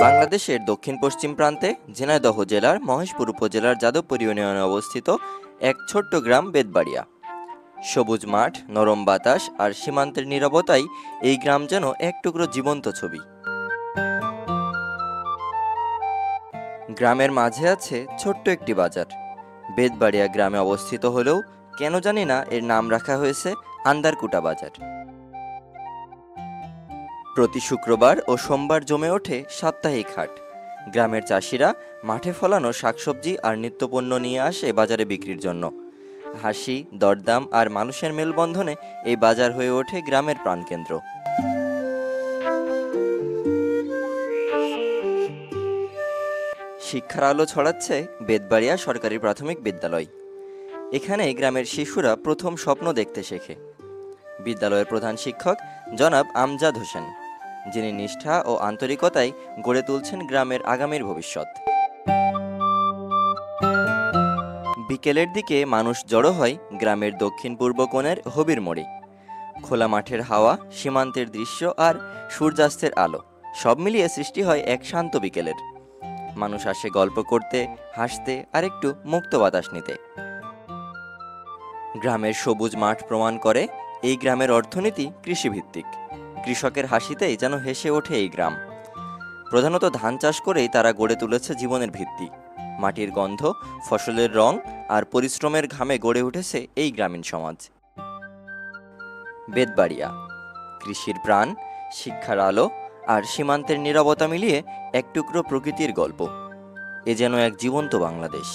বাংলাদেশের দক্ষিণ পশ্চিম প্রান্তে ঝিনাইদহ জেলার মহেশপুর উপজেলার যাদবপুর ইউনিয়নে অবস্থিত এক ছোট্ট গ্রাম বেতবাড়িয়া। সবুজ মাঠ, নরম বাতাস আর সীমান্তের নীরবতাই এই গ্রাম যেন এক টুকরো জীবন্ত ছবি। গ্রামের মাঝে আছে ছোট্ট একটি বাজার। বেতবাড়িয়া গ্রামে অবস্থিত হলেও কেন জানি না এর নাম রাখা হয়েছে আন্দারকুটা বাজার। প্রতি শুক্রবার ও সোমবার জমে ওঠে সাপ্তাহিক হাট। গ্রামের চাষিরা মাঠে ফলানো শাকসবজি আর নিত্যপণ্য নিয়ে আসে বাজারে বিক্রির জন্য। হাসি, দরদাম আর মানুষের মেলবন্ধনে এই বাজার হয়ে ওঠে গ্রামের প্রাণকেন্দ্র। শিক্ষার আলো ছড়াচ্ছে বেতবাড়িয়া সরকারি প্রাথমিক বিদ্যালয়। এখানে গ্রামের শিশুরা প্রথম স্বপ্ন দেখতে শেখে। বিদ্যালয়ের প্রধান শিক্ষক জনাব আমজাদ হোসেন, যিনি নিষ্ঠা ও আন্তরিকতায় গড়ে তুলছেন গ্রামের আগামীর ভবিষ্যৎ। বিকেলের দিকে মানুষ জড়ো হয় গ্রামের দক্ষিণ পূর্ব কোণের হবির মোড়ে। খোলা মাঠের হাওয়া, সীমান্তের দৃশ্য আর সূর্যাস্তের আলো সব মিলিয়ে সৃষ্টি হয় এক শান্ত বিকেলের। মানুষ আসে গল্প করতে, হাসতে আর একটু মুক্ত বাতাস নিতে। গ্রামের সবুজ মাঠ প্রমাণ করে এই গ্রামের অর্থনীতি কৃষিভিত্তিক। কৃষকের হাসিতেই যেন হেসে ওঠে এই গ্রাম। প্রধানত ধান চাষ করেই তারা গড়ে তুলেছে জীবনের ভিত্তি। মাটির গন্ধ, ফসলের রং আর পরিশ্রমের ঘামে গড়ে উঠেছে এই গ্রামীণ সমাজ। বেতবাড়িয়া কৃষির প্রাণ, শিক্ষার আলো আর সীমান্তের নীরবতা মিলিয়ে এক টুকরো প্রকৃতির গল্প। এ যেন এক জীবন্ত বাংলাদেশ।